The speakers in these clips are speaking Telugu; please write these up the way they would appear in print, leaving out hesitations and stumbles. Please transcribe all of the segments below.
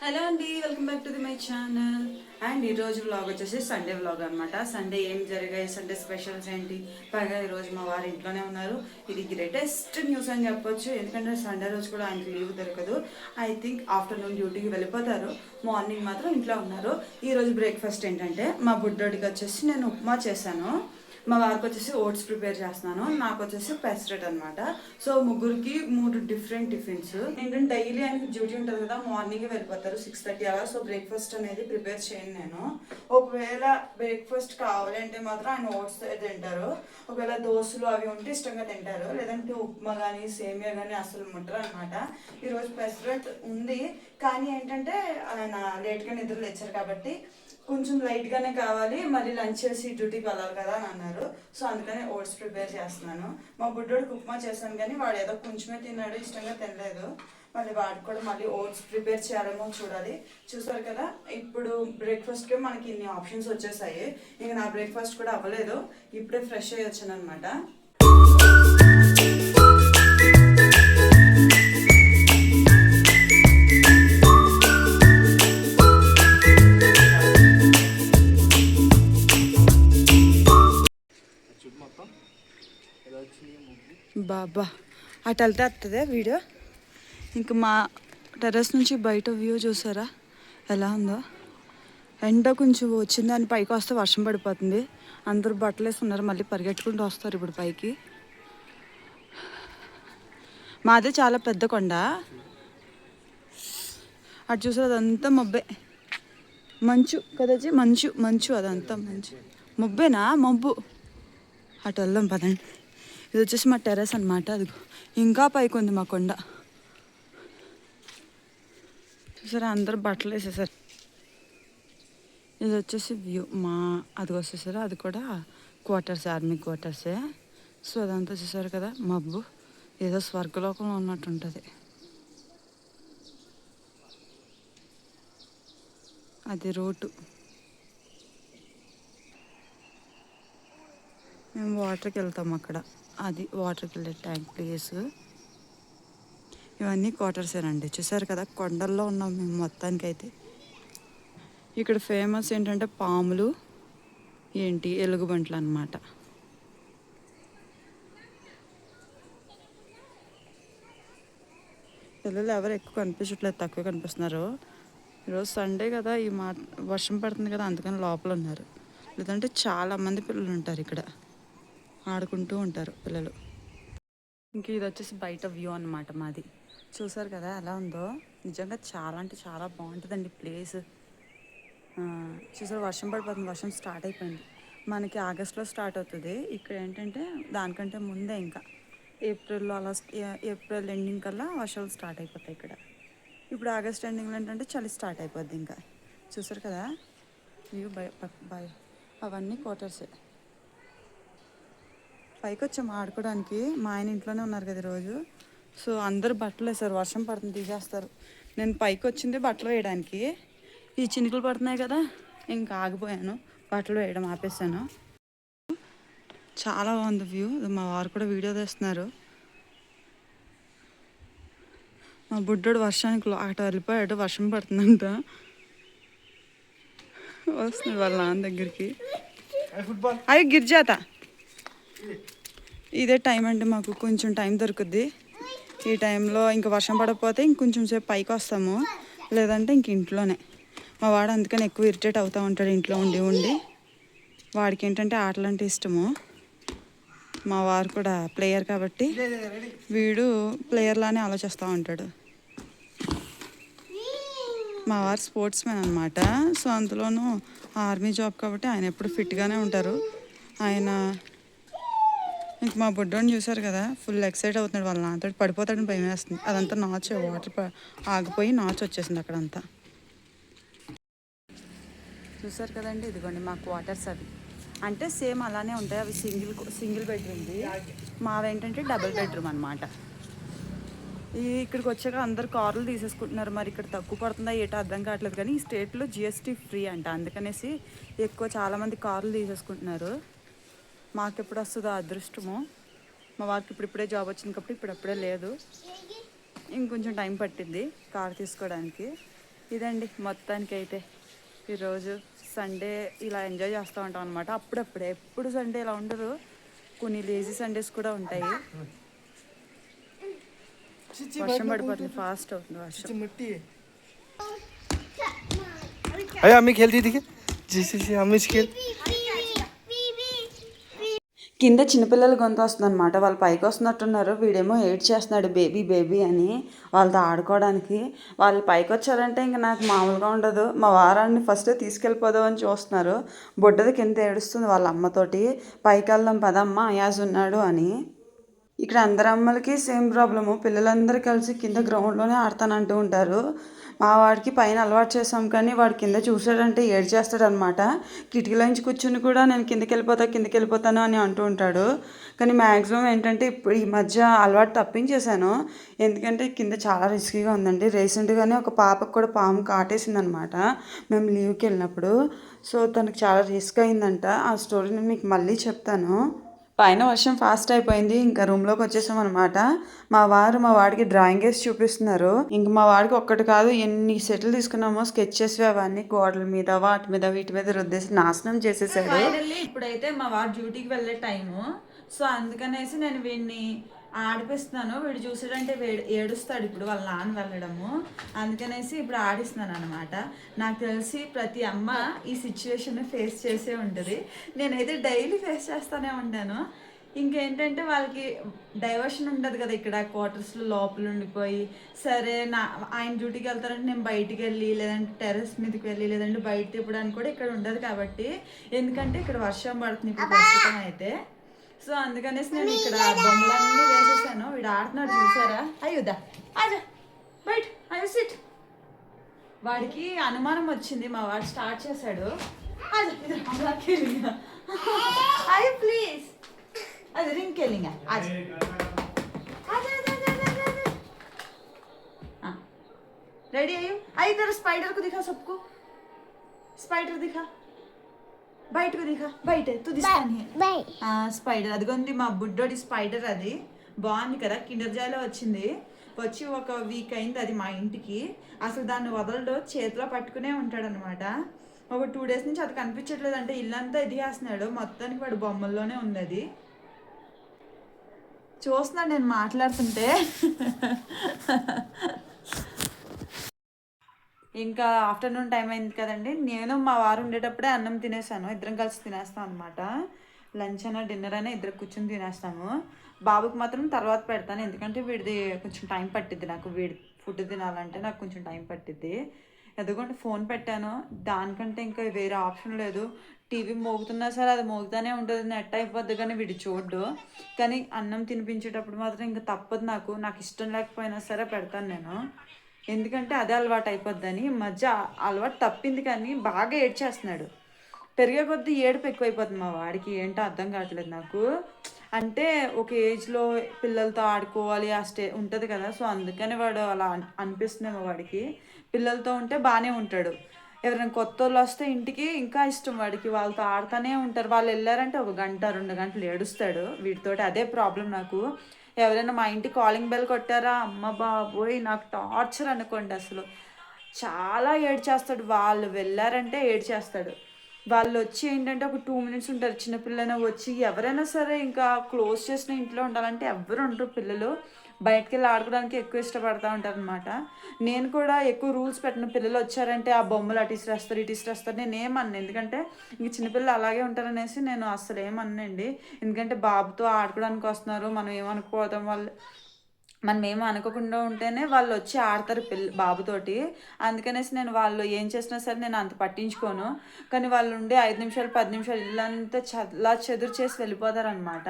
హలో అండి, welcome back to my channel. And ఈరోజు వ్లాగ్ వచ్చేసి సండే వ్లాగ్ అనమాట. సండే ఏం జరిగాయి, సండే స్పెషల్స్ ఏంటి, పైగా ఈరోజు మా వారు ఇంట్లోనే ఉన్నారు. ఇది గ్రేటెస్ట్ న్యూస్ అని చెప్పొచ్చు, ఎందుకంటే సండే రోజు కూడా ఆయనకి లీవ్ దొరకదు. ఐ థింక్ ఆఫ్టర్నూన్ డ్యూటీకి వెళ్ళిపోతారు, మార్నింగ్ మాత్రం ఇంట్లో ఉన్నారు. ఈరోజు బ్రేక్ఫాస్ట్ ఏంటంటే మా బుడ్డోడికి వచ్చేసి నేను ఉప్మా చేశాను, మా వారికి వచ్చేసి ఓట్స్ ప్రిపేర్ చేస్తున్నాను, నాకు వచ్చేసి పెసరెట్ అనమాట. సో ముగ్గురికి 3 డిఫరెంట్ టిఫిన్స్. ఏంటంటే డైలీ ఆయనకి డ్యూటీ ఉంటుంది కదా, మార్నింగ్ వెళ్ళిపోతారు 6:30 అలా. సో బ్రేక్ఫాస్ట్ అనేది ప్రిపేర్ చేయను నేను. ఒకవేళ బ్రేక్ఫాస్ట్ కావాలంటే మాత్రం ఆయన ఓట్స్ తింటారు, ఒకవేళ దోశలు అవి ఉంటే ఇష్టంగా తింటారు, లేదంటే ఉప్మా కానీ సేమియా కానీ అసలు ముట్టరు అనమాట. ఈరోజు పెసరెట్ ఉంది, కానీ ఏంటంటే ఆయన లేట్గా నిద్ర లేచారు కాబట్టి కొంచెం లైట్గానే కావాలి, మళ్ళీ లంచ్ చేసి డ్యూటీకి వెళ్ళాలి కదా అని అన్నారు. సో అందుకని ఓట్స్ ప్రిపేర్ చేస్తున్నాను. మా బుడ్డోడికి ఉప్మా చేశాను, కానీ వాడు ఏదో కొంచెమే తిన్నాడు, ఇష్టంగా తినలేదు. మళ్ళీ వాడికి కూడా మళ్ళీ ఓట్స్ ప్రిపేర్ చేయాలేమో చూడాలి. చూసారు కదా, ఇప్పుడు బ్రేక్ఫాస్ట్కి మనకి ఇన్ని ఆప్షన్స్ వచ్చేసాయి. ఇంక నా బ్రేక్ఫాస్ట్ కూడా అవ్వలేదు, ఇప్పుడే ఫ్రెష్ అయ్యి వచ్చాను అనమాట. బాబా అటు వెళ్తే వస్తుందే వీడియో. ఇంక మా టెర్రస్ నుంచి బయట వ్యూ చూసారా ఎలా ఉందో. ఎండ కొంచెం వచ్చింది అని పైకి వస్తే వర్షం పడిపోతుంది. అందరూ బట్టలు వేస్తున్నారు, మళ్ళీ పరిగెట్టుకుంటూ వస్తారు ఇప్పుడు పైకి. మాదే చాలా పెద్ద కొండ, అటు చూసారు అదంతా మబ్బే, మంచు కదజీ, మంచు మంచు అదంతా మంచు. మబ్బేనా? మబ్బు. అటు వెళ్దాం పదండి. ఇది వచ్చేసి మా టెర్రస్ అనమాట. అది ఇంకా పైకి ఉంది మా కొండ. చూసారా అందరూ బట్టలు వేసేసారు. ఇది వచ్చేసి వ్యూ మా అది వచ్చేసారా, అది కూడా క్వార్టర్స్, ఆర్మీ క్వార్టర్సే. సో అదంతా చూసారు కదా మబ్బు, ఏదో స్వర్గలోకంలో ఉన్నట్టు ఉంటుంది. అది రోడ్డు. మేము వాటర్కి వెళ్తాం అక్కడ, అది వాటర్కి వెళ్ళే ట్యాంక్ ప్లేస్. ఇవన్నీ క్వార్టర్సేనండి. చూసారు కదా కొండల్లో ఉన్నాం మేము మొత్తానికైతే. ఇక్కడ ఫేమస్ ఏంటంటే పాములు, ఏంటి ఎలుగుబంట్లు అన్నమాట. పిల్లలు ఎవరు ఎక్కువ కనిపించట్లేదు, తక్కువ కనిపిస్తున్నారు. ఈరోజు సండే కదా, వర్షం పడుతుంది కదా, అందుకని లోపల ఉన్నారు. లేదంటే చాలామంది పిల్లలు ఉంటారు ఇక్కడ, ఆడుకుంటూ ఉంటారు పిల్లలు. ఇంక ఇది వచ్చేసి బయట వ్యూ అన్నమాట మాది. చూసారు కదా ఎలా ఉందో, నిజంగా చాలా అంటే చాలా బాగుంటుందండి ప్లేస్. చూసారు వర్షం పడిపోతుంది, వర్షం స్టార్ట్ అయిపోయింది. మనకి ఆగస్ట్లో స్టార్ట్ అవుతుంది, ఇక్కడ ఏంటంటే దానికంటే ముందే ఇంకా ఏప్రిల్లో అలా, ఏప్రిల్ ఎండింగ్ కల్లా వర్షాలు స్టార్ట్ అయిపోతాయి ఇక్కడ. ఇప్పుడు ఆగస్ట్ ఎండింగ్లో ఏంటంటే చలి స్టార్ట్ అయిపోద్ది ఇంకా. చూసారు కదా వ్యూ బై అవన్నీ క్వార్టర్సే. పైకి వచ్చాము ఆడుకోవడానికి, మా ఆయన ఇంట్లోనే ఉన్నారు కదా ఈరోజు. సో అందరు బట్టలు వేసారు, వర్షం పడుతుంది తీసేస్తారు. నేను పైకి వచ్చింది బట్టలు వేయడానికి, ఈ చినుకులు పడుతున్నాయి కదా, ఇంకా ఆగిపోయాను, బట్టలు వేయడం ఆపేసాను. చాలా బాగుంది వ్యూ. మా వారు కూడా వీడియో తీస్తున్నారు. మా బుడ్డోడు వర్షానికి అటు వెళ్ళిపోయాడు, వర్షం పడుతుందంట, వస్తుంది వాళ్ళ నాన్న దగ్గరికి. అవి గిర్జాత. ఇదే టైం అంటే మాకు కొంచెం టైం దొరుకుద్ది. ఈ టైంలో ఇంకా వర్షం పడకపోతే ఇంకొంచెం సేపు పైకి వస్తాము, లేదంటే ఇంక ఇంట్లోనే. మా వాడు అందుకని ఎక్కువ ఇరిటేట్ అవుతూ ఉంటాడు ఇంట్లో ఉండి ఉండి. వాడికి ఏంటంటే ఆటలు అంటే ఇష్టము. మా వారు కూడా ప్లేయర్ కాబట్టి వీడు ప్లేయర్లానే ఆలోచిస్తూ ఉంటాడు. మా వారు స్పోర్ట్స్ మ్యాన్ అనమాట. సో అందులోనూ ఆర్మీ జాబ్ కాబట్టి ఆయన ఎప్పుడు ఫిట్గానే ఉంటారు. ఆయన ఇంక మా బుడ్డోని చూసారు కదా, ఫుల్ ఎక్సైట్ అవుతున్నాడు, వాళ్ళ నాతో పడిపోతాడని భయం వేస్తుంది. అదంతా నాచు, వాటర్ ఆగిపోయి నాచు వచ్చేసింది అక్కడంతా. చూసారు కదండి, ఇదిగోండి మా క్వార్టర్స్. అవి అంటే సేమ్ అలానే ఉంటాయి, అవి సింగిల్ బెడ్రూమ్ది. మావేంటంటే డబుల్ బెడ్రూమ్ అనమాట. ఇక్కడికి వచ్చాక అందరు కార్లు తీసేసుకుంటున్నారు, మరి ఇక్కడ తక్కువ పడుతుందా ఏటో అర్థం కావట్లేదు. కానీ ఈ స్టేట్లో జిఎస్టీ ఫ్రీ అంట, అందుకనేసి ఎక్కువ చాలామంది కార్లు తీసేసుకుంటున్నారు. మాకు ఎప్పుడు వస్తుందో అదృష్టము. మా వారికి ఇప్పుడిప్పుడే జాబ్ వచ్చింది కాబట్టి ఇప్పుడప్పుడే లేదు, ఇంకొంచెం టైం పట్టింది కార్ తీసుకోవడానికి. ఇదండి మొత్తానికి అయితే ఈరోజు సండే ఇలా ఎంజాయ్ చేస్తూ ఉంటాం అనమాట. అప్పుడప్పుడే ఎప్పుడు సండే ఇలా ఉండదు, కొన్ని లేజీ సండేస్ కూడా ఉంటాయి. వర్షం పడిపోతుంది, ఫాస్ట్ అవుతుంది వర్షం. अरे अम्मी खेलती थी क्या? जैसे अम्मी से खेल కింద చిన్నపిల్లల గొంతు వస్తుంది అనమాట. వాళ్ళు పైకి వస్తున్నట్టున్నారు. వీడేమో ఏడ్ చేస్తున్నాడు బేబీ బేబీ అని వాళ్ళతో ఆడుకోవడానికి. వాళ్ళు పైకి వచ్చారంటే ఇంకా నాకు మామూలుగా ఉండదు. మా వారాన్ని ఫస్ట్ తీసుకెళ్ళిపోదాం అని చూస్తున్నారు. బొడ్డది కింద ఏడుస్తుంది వాళ్ళ అమ్మతోటి, పైకి వెళ్దాం పదమ్మ అయాజ్ ఉన్నాడు అని. ఇక్కడ అందరి అమ్మలకి సేమ్ ప్రాబ్లము. పిల్లలందరూ కలిసి కింద గ్రౌండ్లోనే ఆడతానంటూ ఉంటారు. మా వాడికి పైన అలవాటు చేసాం, కానీ వాడు కింద చూసాడంటే ఏడు చేస్తాడు అనమాట. కిటికీలోంచి కూర్చుని కూడా నేను కిందకి వెళ్ళిపోతాను అని అంటూ ఉంటాడు. కానీ మ్యాక్సిమం ఏంటంటే ఇప్పుడు ఈ మధ్య అలవాటు తప్పించేశాను. ఎందుకంటే కింద చాలా రిస్కీగా ఉందండి. రీసెంట్గానే ఒక పాపకు కూడా పాము కాటేసింది అనమాట మేము లీవ్కి వెళ్ళినప్పుడు. సో తనకు చాలా రిస్క్ అయిందంట. ఆ స్టోరీ నేను మీకు మళ్ళీ చెప్తాను. పైన వర్షం ఫాస్ట్ అయిపోయింది, ఇంకా రూమ్లోకి వచ్చేసాం అనమాట. మా వాడికి డ్రాయింగ్ వేసి చూపిస్తున్నారు. ఇంక మా వాడికి ఒక్కటి కాదు ఎన్ని సెట్లు తీసుకున్నామో స్కెచెస్ అవన్నీ గోడల మీద వీటి మీద రుద్దేసి నాశనం చేసేసాడు. ఇప్పుడైతే మా వాడు డ్యూటీకి వెళ్ళే టైము. సో అందుకనేసి నేను వీడిని ఆడిపిస్తున్నాను. వీడు చూసాడంటే ఏడుస్తాడు ఇప్పుడు వాళ్ళ నాన్న వెళ్ళడము. అందుకనేసి ఇప్పుడు ఆడిస్తున్నాను అనమాట. నాకు తెలిసి ప్రతి అమ్మ ఈ సిచ్యువేషన్ ఫేస్ చేసే ఉంటుంది. నేనైతే డైలీ ఫేస్ చేస్తూనే ఉంటాను. ఇంకేంటంటే వాళ్ళకి డైవర్షన్ ఉంటుంది కదా, ఇక్కడ క్వార్టర్స్లో లోపల ఉండిపోయి సరే ఆయన డ్యూటీకి వెళ్తారంటే నేను బయటికి వెళ్ళి, లేదంటే టెర్రస్ మీదకి వెళ్ళి, లేదంటే బయట తిప్పడానికి కూడా ఇక్కడ ఉండదు. కాబట్టి ఎందుకంటే ఇక్కడ వర్షం పడుతుంది ఇప్పుడు ప్రస్తుతం అయితే. సో అందుకనేసి నేను ఇక్కడ బొమ్మలన్నీ వేసేసాను. వీడు ఆడుతున్నాడు చూసారా. అయ్యుదా ఆజా బయట అయ్యో సిట్. వాడికి అనుమానం వచ్చింది, మా వాడు స్టార్ట్ చేశాడు. అయ్యో ప్లీజ్ అది రింగ్ కెళ్ళింగా रेडी आयु आई तेरा स्पाइडर को दिखा सबको स्पाइडर दिखा బయట को दिखा బయట तू दिखा స్పైడర్ అదిగోండి మా బుడ్డోడి స్పైడర్. అది బాగుంది కదా, కిండర్ జాయ్లో వచ్చింది. వచ్చి ఒక వీక్ అయింది అది మా ఇంటికి. అసలు దాన్ని వదలడు, చేతిలో పట్టుకునే ఉంటాడు అనమాట. ఒక 2 days నుంచి అది కనిపించట్లేదు అంటే ఇల్లంతా ఎదిగేస్తున్నాడు. మొత్తానికి వాడు బొమ్మల్లోనే ఉంది. అది చూస్తున్నాడు నేను మాట్లాడుతుంటే. ఇంకా ఆఫ్టర్నూన్ టైం అయింది కదండి. నేను మా వారు ఉండేటప్పుడే అన్నం తినేసాను. ఇద్దరం కలిసి తినేస్తాం అనమాట. లంచ్ అయినా డిన్నర్ అయినా ఇద్దరు కూర్చొని తినేస్తాము. బాబుకి మాత్రం తర్వాత పెడతాను, ఎందుకంటే వీడిది కొంచెం టైం పట్టిద్ది. నాకు వీడి ఫుడ్ తినాలంటే నాకు కొంచెం టైం పట్టిద్ది. ఎందుకంటే ఫోన్ పెట్టాను, దానికంటే ఇంకా వేరే ఆప్షన్ లేదు. టీవీ మోగుతున్నా సరే అది మోగుతూనే ఉంటుంది, నెట్ అయిపోద్ది, కానీ వీడి చూడ్డు. కానీ అన్నం తినిపించేటప్పుడు మాత్రం ఇంకా తప్పదు. నాకు ఇష్టం లేకపోయినా సరే పెడతాను నేను, ఎందుకంటే అదే అలవాటు అయిపోద్దని. మధ్య అలవాటు తప్పింది, కానీ బాగా ఏడ్చేస్తున్నాడు. పెరిగే కొద్దీ ఏడుపు ఎక్కువైపోతుంది మా వాడికి. ఏంటో అర్థం కావట్లేదు నాకు. అంటే ఒక ఏజ్లో పిల్లలతో ఆడుకోవాలి ఆ ఉంటుంది కదా. సో అందుకని వాడు అలా అనిపిస్తుంది మా వాడికి. పిల్లలతో ఉంటే బాగానే ఉంటాడు. ఎవరైనా కొత్త వాళ్ళు వస్తే ఇంటికి ఇంకా ఇష్టం వాడికి, వాళ్ళతో ఆడుతూనే ఉంటారు. వాళ్ళు వెళ్ళారంటే 1 గంట 2 గంటలు ఏడుస్తాడు. వీటితోటి అదే ప్రాబ్లం నాకు. ఎవరైనా మా ఇంటి కాలింగ్ బెల్ కొట్టారా, అమ్మ బాబోయ్ నాకు టార్చర్ అనుకోండి. అసలు చాలా ఏడ్చేస్తాడు. వాళ్ళు వెళ్ళారంటే ఏడ్చేస్తాడు. వాళ్ళు వచ్చి ఏంటంటే ఒక 2 minutes ఉంటారు. చిన్నపిల్లైనా వచ్చి ఎవరైనా సరే ఇంకా క్లోజ్ చేసిన ఇంట్లో ఉండాలంటే ఎవరు ఉండరు. పిల్లలు బయటకు వెళ్ళి ఆడుకోవడానికి ఎక్కువ ఇష్టపడతా ఉంటారు అనమాట. నేను కూడా ఎక్కువ రూల్స్ పెట్టిన. పిల్లలు వచ్చారంటే ఆ బొమ్మలు అటు ఇసిరేస్తారు ఇటు ఇసిరేస్తారు. నేను ఏమన్నా, ఎందుకంటే ఇంక చిన్నపిల్లలు అలాగే ఉంటారనేసి నేను అసలు ఏమన్నండి. ఎందుకంటే బాబుతో ఆడుకోవడానికి వస్తున్నారు, మనం ఏమనుకోవడం మనం ఏమో అనుకోకుండా ఉంటేనే వాళ్ళు వచ్చి ఆడతారు బాబుతోటి. అందుకనేసి నేను వాళ్ళు ఏం చేసినా సరే నేను అంత పట్టించుకోను. కానీ వాళ్ళు ఉండే 5 నిమిషాలు 10 నిమిషాలు ఇల్లంతా చల్లా చెదురు చేసి వెళ్ళిపోతారనమాట.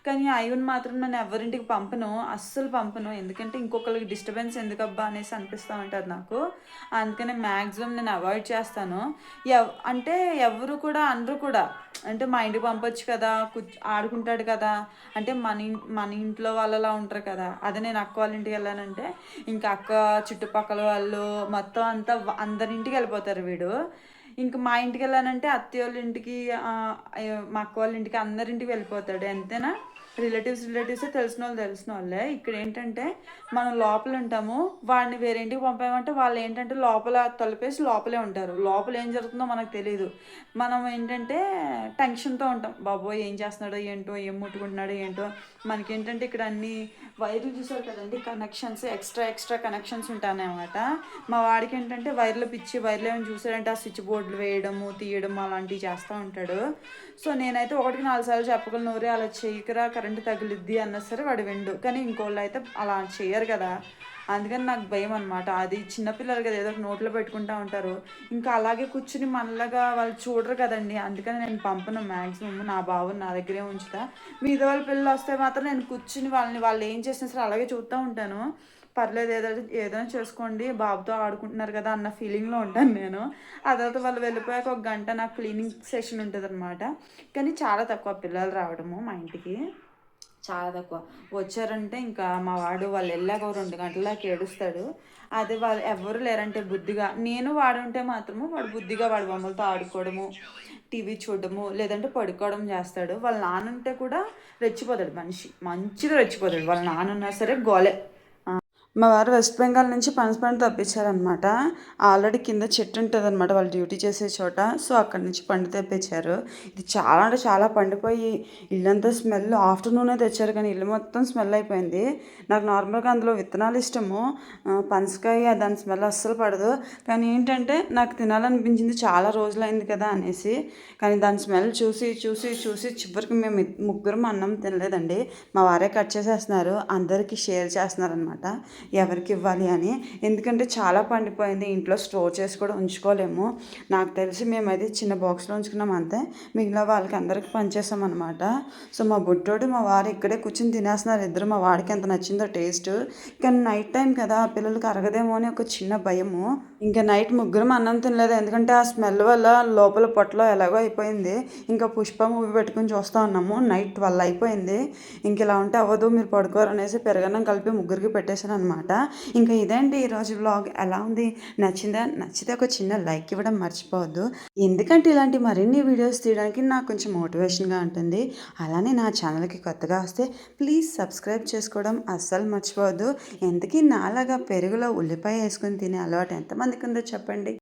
కానీ అయ్యుని మాత్రం నేను ఎవరింటికి అస్సలు పంపను. ఎందుకంటే ఇంకొకరికి డిస్టర్బెన్స్ ఎందుకబ్బా అనేసి అనిపిస్తూ ఉంటుంది నాకు. అందుకనే మ్యాక్సిమం నేను అవాయిడ్ చేస్తాను. అంటే ఎవరు కూడా అందరూ కూడా అంటే మా ఇంటికి పంపొచ్చు కదా, ఆడుకుంటాడు కదా, అంటే మన ఇంట్లో వాళ్ళలా ఉంటారు కదా. అదే నేను అక్క వాళ్ళ ఇంటికి వెళ్ళానంటే ఇంకా అక్క చుట్టుపక్కల వాళ్ళు మొత్తం అంతా అందరింటికి వెళ్ళిపోతారు వీడు. ఇంక మా ఇంటికి వెళ్ళానంటే అత్తయ్య వాళ్ళ ఇంటికి, మా అక్క వాళ్ళ ఇంటికి, అందరింటికి వెళ్ళిపోతాడు. ఎంతేనా రిలేటివ్స్ తెలిసిన వాళ్ళే. ఇక్కడ ఏంటంటే మనం లోపల ఉంటాము, వాడిని వేరేంటికి పంపామంటే వాళ్ళు ఏంటంటే లోపల తలుపేసి లోపలే ఉంటారు. లోపల ఏం జరుగుతుందో మనకు తెలియదు. మనం ఏంటంటే టెన్షన్తో ఉంటాం, బాబోయ్ ఏం చేస్తున్నాడో ఏంటో, ఏం ముట్టుకుంటున్నాడో ఏంటో. మనకేంటంటే ఇక్కడ అన్ని వైర్లు చూసారు కదండి, కనెక్షన్స్ ఎక్స్ట్రా కనెక్షన్స్ ఉంటాయన్నమాట. మా వాడికి ఏంటంటే వైర్లు పిచ్చి, వైర్లు ఏమైనా చూసాడంటే ఆ స్విచ్ బోర్డులు వేయడము తీయడం అలాంటివి చేస్తూ ఉంటాడు. సో నేనైతే 1కి 4 సార్లు చెప్పగలను, నోరే అలా చేయకరా కరెంటు తగిలిద్ది అన్నా సరే వాడు విండు. కానీ ఇంకోళ్ళు అయితే అలా చేయరు కదా, అందుకని నాకు భయం అనమాట. అది చిన్నపిల్లలు కదా, ఏదో నోట్లో పెట్టుకుంటూ ఉంటారు, ఇంకా అలాగే కూర్చుని మనలాగా వాళ్ళు చూడరు కదండి. అందుకని నేను పంపను మ్యాక్సిమం, నా బాబుని నా దగ్గరే ఉంచుతా. మిగతా వాళ్ళ పిల్లలు వస్తే మాత్రం నేను కూర్చుని వాళ్ళు ఏం చేసినా సరే అలాగే చూస్తూ ఉంటాను. పర్లేదు ఏదైనా చేసుకోండి, బాబుతో ఆడుకుంటున్నారు కదా అన్న ఫీలింగ్లో ఉంటాను నేను. ఆ తర్వాత వాళ్ళు వెళ్ళిపోయాక 1 గంట నాకు క్లీనింగ్ సెషన్ ఉంటుంది అనమాట. కానీ చాలా తక్కువ పిల్లలు రావడము మా ఇంటికి, చాలా తక్కువ. వచ్చారంటే ఇంకా మా వాడు వాళ్ళు వెళ్ళాక 2 గంటలకి ఏడుస్తాడు. అదే వాళ్ళు ఎవరు లేరంటే బుద్ధిగా నేను వాడుంటే మాత్రము వాడు బుద్ధిగా వాడి బొమ్మలతో ఆడుకోవడము, టీవీ చూడడము, లేదంటే పడుకోవడం చేస్తాడు. వాళ్ళ నాన్న ఉంటే కూడా రెచ్చిపోతాడు, మనిషి మంచిగా రెచ్చిపోతాడు. వాళ్ళ నాన్న ఉన్నా సరే గోలే. మా వారు వెస్ట్ బెంగాల్ నుంచి పనసపండు తెప్పించారనమాట. ఆల్రెడీ కింద చెట్టు ఉంటుంది అనమాట వాళ్ళు డ్యూటీ చేసే చోట. సో అక్కడి నుంచి పండు తెప్పించారు. ఇది చాలా అంటే చాలా పండిపోయి ఇల్లంతా స్మెల్. ఆఫ్టర్నూనే తెచ్చారు కానీ ఇల్లు మొత్తం స్మెల్ అయిపోయింది. నాకు నార్మల్గా అందులో విత్తనాలు ఇష్టము, పనసకాయ దాని స్మెల్ అస్సలు పడదు. కానీ ఏంటంటే నాకు తినాలనిపించింది, చాలా రోజులైంది కదా అనేసి. కానీ దాని స్మెల్ చూసి చూసి చూసి చివరికి మేము ముగ్గురం అన్నం తినలేదండి. మా వారే కట్ చేసేస్తున్నారు, అందరికీ షేర్ చేస్తున్నారు అనమాట ఎవరికి ఇవ్వాలి అని. ఎందుకంటే చాలా పండిపోయింది, ఇంట్లో స్టోర్ చేసి కూడా ఉంచుకోలేము. నాకు తెలిసి మేమైతే చిన్న బాక్స్లో ఉంచుకున్నాం అంతే, మిగిలిన వాళ్ళకి అందరికి పనిచేసాం అనమాట. సో మా బుట్టోడు మా వారు ఇక్కడే కూర్చొని తినేస్తున్నారు ఇద్దరు. మా వాడికి ఎంత నచ్చిందో టేస్ట్. కానీ నైట్ టైం కదా, పిల్లలకి అరగదేమో అని ఒక చిన్న భయము. ఇంకా నైట్ ముగ్గురం అన్నం తినలేదు, ఎందుకంటే ఆ స్మెల్ వల్ల లోపల పొట్టలో ఎలాగో అయిపోయింది. ఇంకా పుష్ప మూవీ పెట్టుకుని చూస్తూ ఉన్నాము. నైట్ 12 అయిపోయింది. ఇంక ఇలా ఉంటే అవ్వదు, మీరు పడుకోరు అనేసి పెరగన్నం కలిపి ముగ్గురికి పెట్టేశాను అనమాట. ఇంకా ఇదేంటి ఈరోజు వ్లాగ్. ఎలా ఉంది, నచ్చిందా? నచ్చితే ఒక చిన్న లైక్ ఇవ్వడం మర్చిపోవద్దు. ఎందుకంటే ఇలాంటి మరిన్ని వీడియోస్ తీయడానికి నాకు కొంచెం మోటివేషన్గా ఉంటుంది. అలానే నా ఛానల్కి కొత్తగా వస్తే ప్లీజ్ సబ్స్క్రైబ్ చేసుకోవడం అస్సలు మర్చిపోవద్దు. ఎందుకీ నాలాగా పెరుగులో ఉల్లిపాయ వేసుకుని తినే అలవాటు ఎంతమందికి ఉందో చెప్పండి.